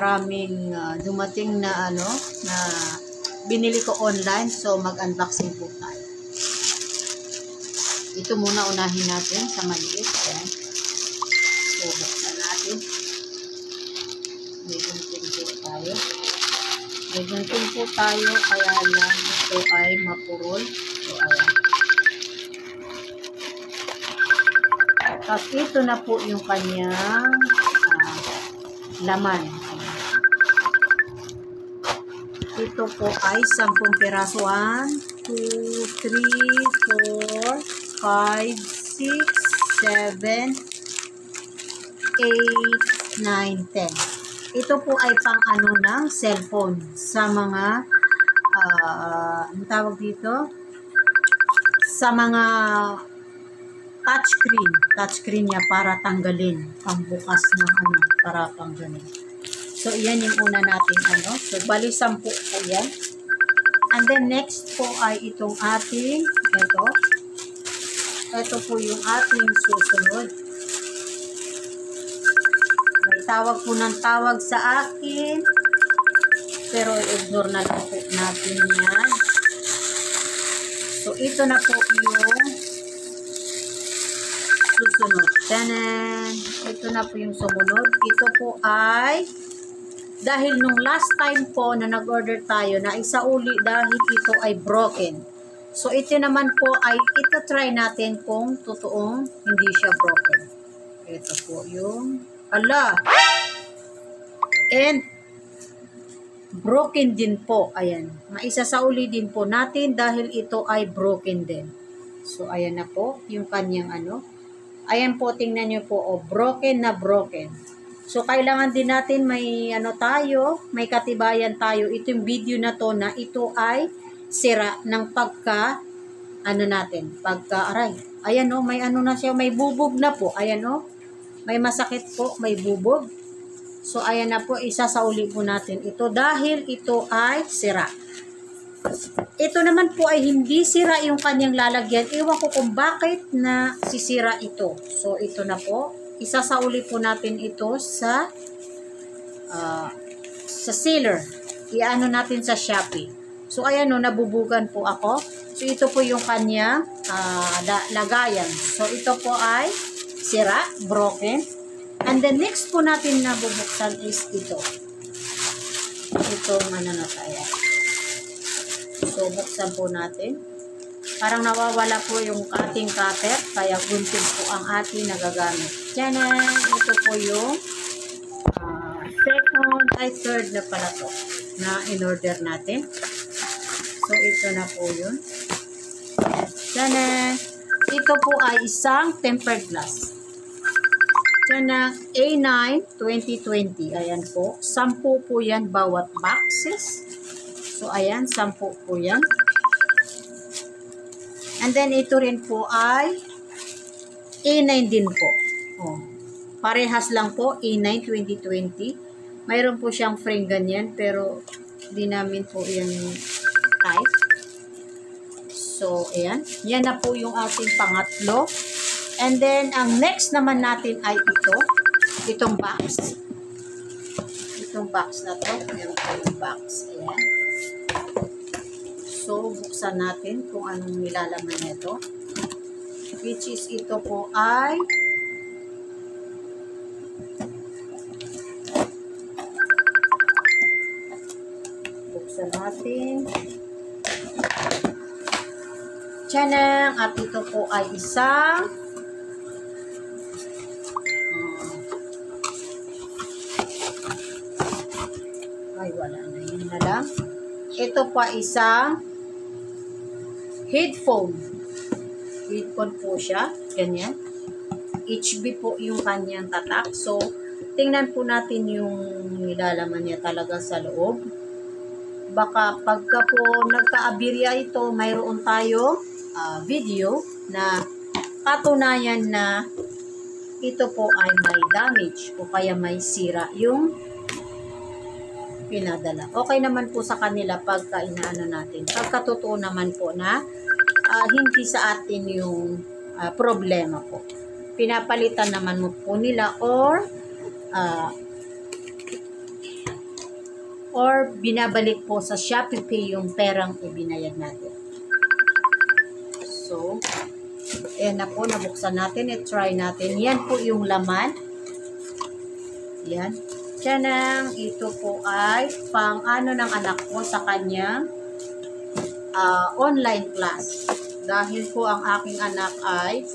maraming dumating na na binili ko online. So mag-unboxing po tayo. Ito muna unahin natin sa maliit. Ayan. So buksan natin. May gunting po tayo. May gunting po tayo kaya lang ito ay mapurol. So ayan. Tapos ito na po yung kanyang laman. Ito po ay 10 piraso. 1, 2, 3, 4, 5, 6, 7, 8, 9, 10. Ito po ay pang ng cellphone sa mga ano tawag dito? Sa mga touchscreen niya para tanggalin, pangbukas ng para pang ganun. So, iyan yung una natin So, bali 10 ayan. And then, next po ay itong ating, ito po yung ating susunod. May tawag po ng tawag sa akin, pero ignore na lang po natin yan. So, ito na po yung susunod. Tanan! Ito na po yung sumunod. Ito po ay dahil nung last time po na nag-order tayo na isauli dahil ito ay broken. So, ito naman po ay ito-try natin kung totoong hindi siya broken. Ito po yung and broken din po. Ayan. Maisasauli din po natin dahil ito ay broken din. So, ayan na po yung kanyang Ayan po, tingnan nyo po. Broken na broken. So, kailangan din natin may may katibayan tayo. Ito yung video na to na ito ay sira ng pagka-aray. Ayan may na siya, may bubog na po. Ayan may masakit po, may bubog. So, ayan na po, isasauli po natin ito dahil ito ay sira. Ito naman po ay hindi sira yung kanyang lalagyan. Ewan ko kung bakit na sisira ito. So, ito na po. Isasauli po natin ito sa sealer. Iano natin sa Shopee. So, ayan nabubugan po ako. So, ito po yung kanyang lagayan. So, ito po ay sira, broken. And the next po natin na bubuksan is ito. Itong na tayo. So, buksan po natin. Parang nawawala po yung ating cutter, kaya gunting po ang ating nagagamit. Tiyanan! Ito po yung third na pala to na in-order natin. So, ito na po yun. Tiyanan! Ito po ay isang tempered glass. Tiyanan! A9 2020. Ayan po. 10 po yan bawat boxes. So, ayan, 10 po yan. And then, ito rin po ay A9 din po. Parehas lang po, A9 2020. Mayroon po siyang frame ganyan, pero di namin po yan type. So, ayan. Yan na po yung ating pangatlo. And then, ang next naman natin ay ito. Itong box. Itong box na to. Ayan po yung box. Ayan. So, buksan natin kung anong nilalaman nito. Which is ito po ay buksan natin. Tsanang! At ito po ay isang wala na. Yun na lang. Ito pa isang headphone. Headphone po siya. Ganyan. HB po yung kanyang tatak. So, tingnan po natin yung nilalaman niya talaga sa loob. Baka pagka po nagka-abirya ito, mayroon tayo video na katunayan na ito po ay may damage o kaya may sira yung pinadala. Okay naman po sa kanila pagka inaano natin. Pagka totoo naman po na hindi sa atin yung problema po. Pinapalitan naman mo po nila or or binabalik po sa Shopee Pay yung perang ibinayad natin. So, ayan na po, nabuksan natin. I-try natin. Yan po yung laman. Yan. Tiyanang, ito po ay pang ano ng anak ko sa kanyang online class. Dahil po ang aking anak ay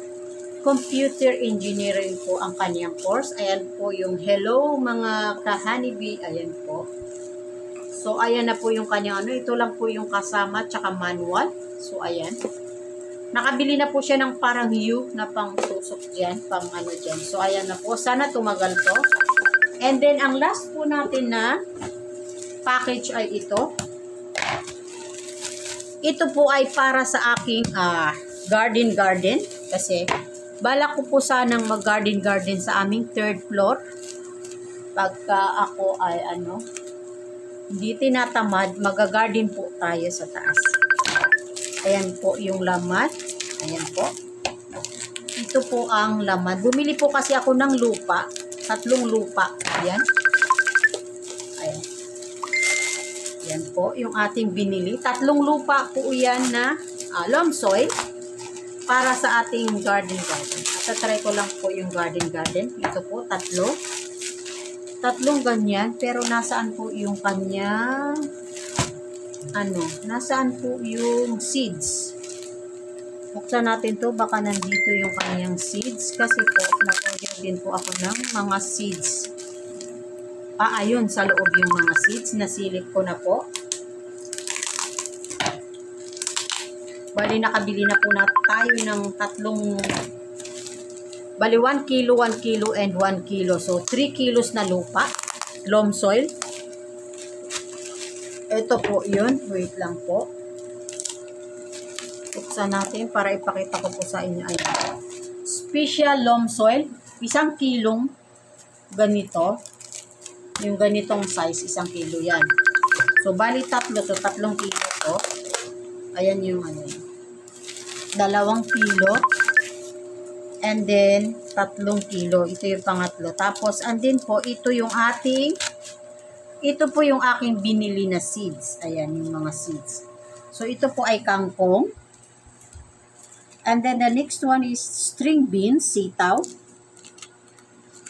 computer engineering po ang kanyang course. Ayan po yung hello mga ka-honeybee. Ayan po. So, ayan na po yung kanyang ano. Ito lang po yung kasama tsaka manual. So, ayan. Nakabili na po siya ng parang U na pang tusok dyan. Pang ano dyan. So, ayan na po. Sana tumagal to. And then, ang last po natin na package ay ito. Ito po ay para sa aking garden. Kasi, balak ko po sanang mag-garden sa aming third floor. Pagka ako ay hindi tinatamad, mag-garden po tayo sa taas. Ayan po yung laman. Ayan po. Ito po ang laman. Bumili po kasi ako ng lupa. 3 lupa. Ayan. Ayan. Yan po yung ating binili. 3 lupa po yan na loam soil para sa ating garden. At try ko lang po yung garden. Ito po, 3 ganyan. Pero nasaan po yung kanyang nasaan po yung seeds? Buksan natin to, baka nandito yung kanyang seeds. Kasi po, nag-order din po ako ng mga seeds. Ayun, sa loob yung mga seeds. Nasilip ko na po. Bali, nakabili na po na tayo ng 1 kilo, 1 kilo, and 1 kilo. So, 3 kilos na lupa. Loam soil. Ito po yun. Wait lang po. Buksan natin para ipakita ko po sa inyo. Ayan. Special loam soil. 1 kilong ganito. Yung ganitong size, 1 kilo yan. So, bali 3 to, 3 kilo to. Ayan yung 2 kilo. And then, 3 kilo. Ito yung pangatlo. Tapos, andin po, ito po yung aking binili na seeds. Ayan, yung mga seeds. So, ito po ay kangkong. And then, the next one is string beans, sitaw.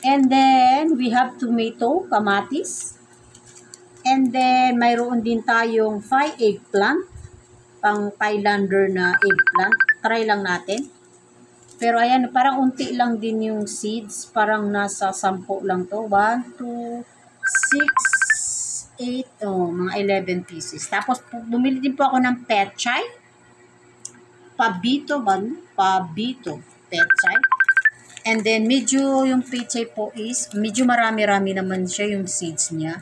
And then, we have tomato, kamatis. And then, mayroon din tayong 5 eggplant. Pang Thailander na eggplant. Try lang natin. Pero ayan, parang unti lang din yung seeds. Parang nasa 10 lang to. 1, 2, 6, 8, mga 11 pieces. Tapos, bumili din po ako ng pechay. Pabito, pechay. And then, medyo yung pechay po is, medyo marami-rami naman siya yung seeds niya.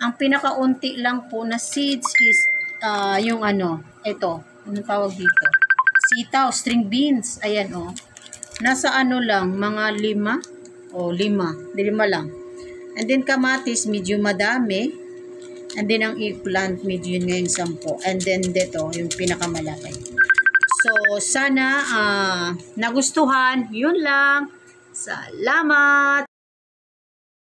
Ang pinakaunti lang po na seeds is, yung ito, anong tawag dito? Sitaw, string beans, ayan Nasa lang, mga 5. 5 lang. And then, kamatis, medyo madami. And then, ang eggplant, medyo yun ngayon 10. And then, dito, yung pinakamalaki. So, sana nagustuhan. Yun lang. Salamat!